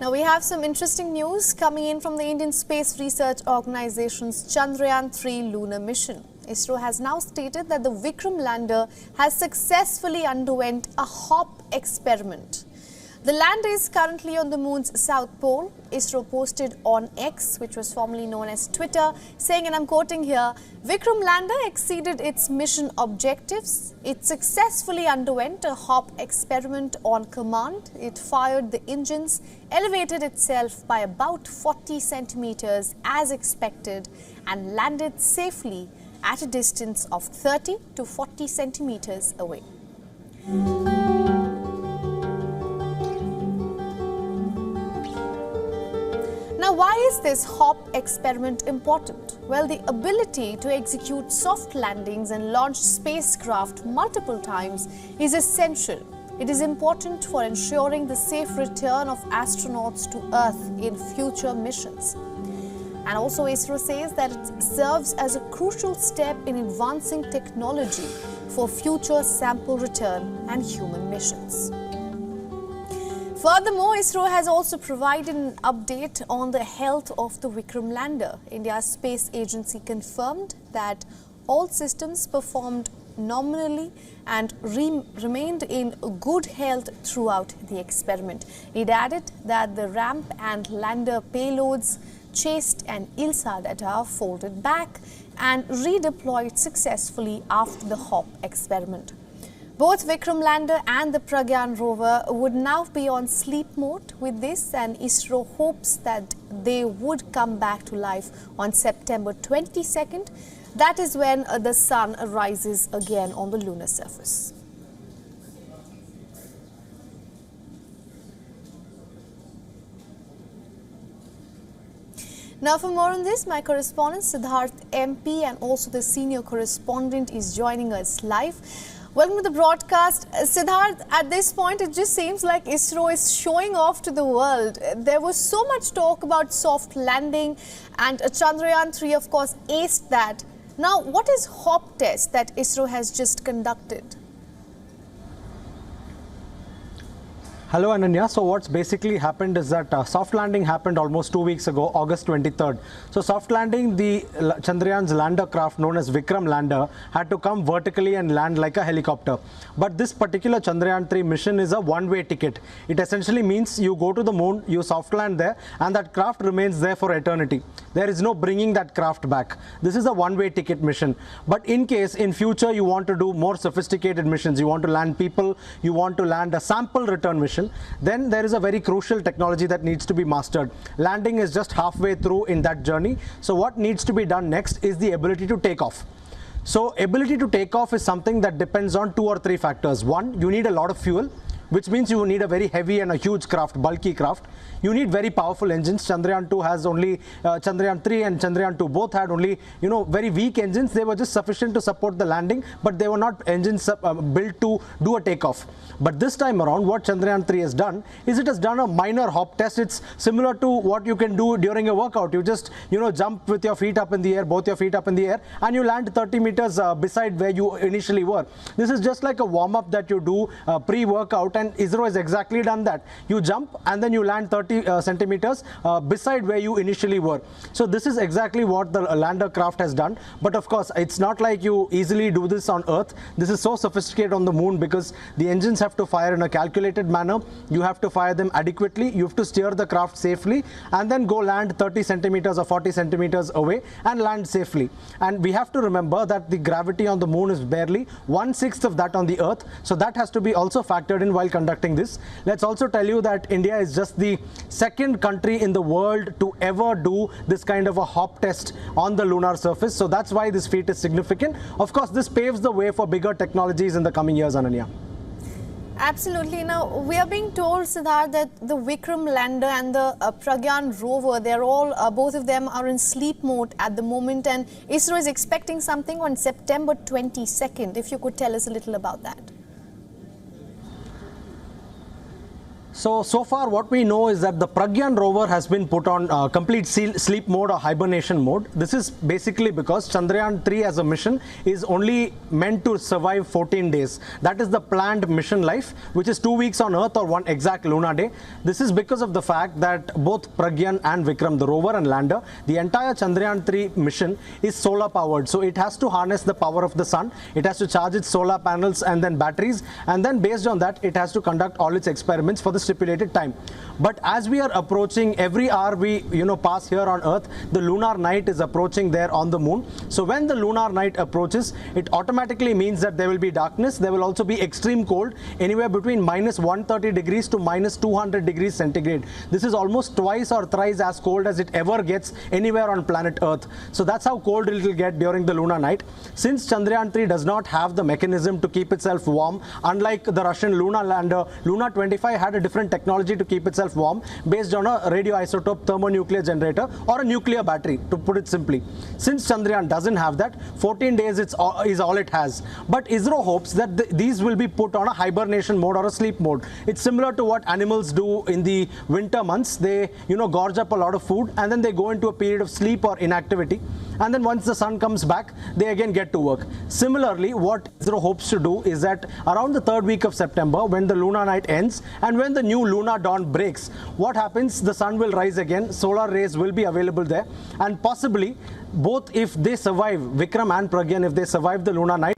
Now we have some interesting news coming in from the Indian Space Research Organization's Chandrayaan-3 lunar mission. ISRO has now stated that the Vikram Lander has successfully underwent a hop experiment. The lander is currently on the moon's south pole. ISRO posted on X, which was formerly known as Twitter, saying, and I'm quoting here, Vikram Lander exceeded its mission objectives. It successfully underwent a hop experiment on command. It fired the engines, elevated itself by about 40 centimeters as expected, and landed safely at a distance of 30 to 40 centimeters away. Now, why is this hop experiment important? Well, the ability to execute soft landings and launch spacecraft multiple times is essential. It is important for ensuring the safe return of astronauts to Earth in future missions. And also, ISRO says that it serves as a crucial step in advancing technology for future sample return and human missions. Furthermore, ISRO has also provided an update on the health of the Vikram Lander. India's space agency confirmed that all systems performed nominally and remained in good health throughout the experiment. It added that the ramp and lander payloads, chased and ILSA data folded back and redeployed successfully after the hop experiment. Both Vikram Lander and the Pragyan rover would now be on sleep mode with this, and ISRO hopes that they would come back to life on September 22nd. That is when the sun rises again on the lunar surface. Now, for more on this, my correspondent Siddharth MP and also the senior correspondent is joining us live. Welcome to the broadcast. Siddharth, at this point, it just seems like ISRO is showing off to the world. There was so much talk about soft landing, and Chandrayaan-3, of course, aced that. Now, what is hop test that ISRO has just conducted? Hello Ananya. So what's basically happened is that soft landing happened almost 2 weeks ago, August 23rd. So soft landing, the Chandrayaan's lander craft known as Vikram Lander had to come vertically and land like a helicopter. But this particular Chandrayaan-3 mission is a one-way ticket. It essentially means you go to the moon, you soft land there, and that craft remains there for eternity. There is no bringing that craft back. This is a one-way ticket mission. But in case in future you want to do more sophisticated missions, you want to land people, you want to land a sample return mission, then there is a very crucial technology that needs to be mastered. Landing is just halfway through in that journey. So what needs to be done next is the ability to take off. So ability to take off is something that depends on 2 or 3 factors. One, you need a lot of fuel, which means you need a very heavy and a huge craft, bulky craft. You need very powerful engines. Chandrayaan-2 has only, Chandrayaan-3 and Chandrayaan-2 both had only, very weak engines. They were just sufficient to support the landing, but they were not engines built to do a takeoff. But this time around, what Chandrayaan-3 has done is it has done a minor hop test. It's similar to what you can do during a workout. You just, jump with your feet up in the air, both your feet up in the air, and you land 30 meters beside where you initially were. This is just like a warm-up that you do pre-workout, and ISRO has exactly done that. You jump and then you land 30 centimeters beside where you initially were. So this is exactly what the lander craft has done. But of course, it's not like you easily do this on Earth. This is so sophisticated on the moon because the engines have to fire in a calculated manner. You have to fire them adequately. You have to steer the craft safely and then go land 30 centimeters or 40 centimeters away and land safely. And we have to remember that the gravity on the moon is barely 1/6 of that on the Earth. So that has to be also factored in while conducting this. Let's also tell you that India is just the second country in the world to ever do this kind of a hop test on the lunar surface. So that's why this feat is significant. Of course, this paves the way for bigger technologies in the coming years, Ananya. Absolutely. Now, we are being told, Siddharth, that the Vikram Lander and the Pragyan rover, they're all, both of them are in sleep mode at the moment, and ISRO is expecting something on September 22nd. If you could tell us a little about that. So far what we know is that the Pragyan rover has been put on complete sleep mode or hibernation mode. This is basically because Chandrayaan-3 as a mission is only meant to survive 14 days. That is the planned mission life, which is 2 weeks on Earth or one exact lunar day. This is because of the fact that both Pragyan and Vikram, the rover and lander, the entire Chandrayaan-3 mission is solar powered. So it has to harness the power of the sun. It has to charge its solar panels and then batteries. And then based on that, it has to conduct all its experiments for the stipulated time. But as we are approaching, every hour we pass here on Earth, the lunar night is approaching there on the moon. So when the lunar night approaches, it automatically means that there will be darkness. There will also be extreme cold, anywhere between minus 130 degrees to minus 200 degrees centigrade. This is almost twice or thrice as cold as it ever gets anywhere on planet Earth. So that's how cold it will get during the lunar night. Since Chandrayaan-3 does not have the mechanism to keep itself warm, unlike the Russian lunar lander, Luna 25 had a different technology to keep itself warm based on a radioisotope thermonuclear generator or a nuclear battery, to put it simply. Since Chandrayaan doesn't have that, 14 days is all it has. But ISRO hopes that these will be put on a hibernation mode or a sleep mode. It's similar to what animals do in the winter months. They gorge up a lot of food and then they go into a period of sleep or inactivity. And then once the sun comes back, they again get to work. Similarly, what ISRO hopes to do is that around the third week of September, when the lunar night ends and when the new lunar dawn breaks, what happens? The sun will rise again, solar rays will be available there, and possibly both, if they survive, Vikram and Pragyan, if they survive the lunar night,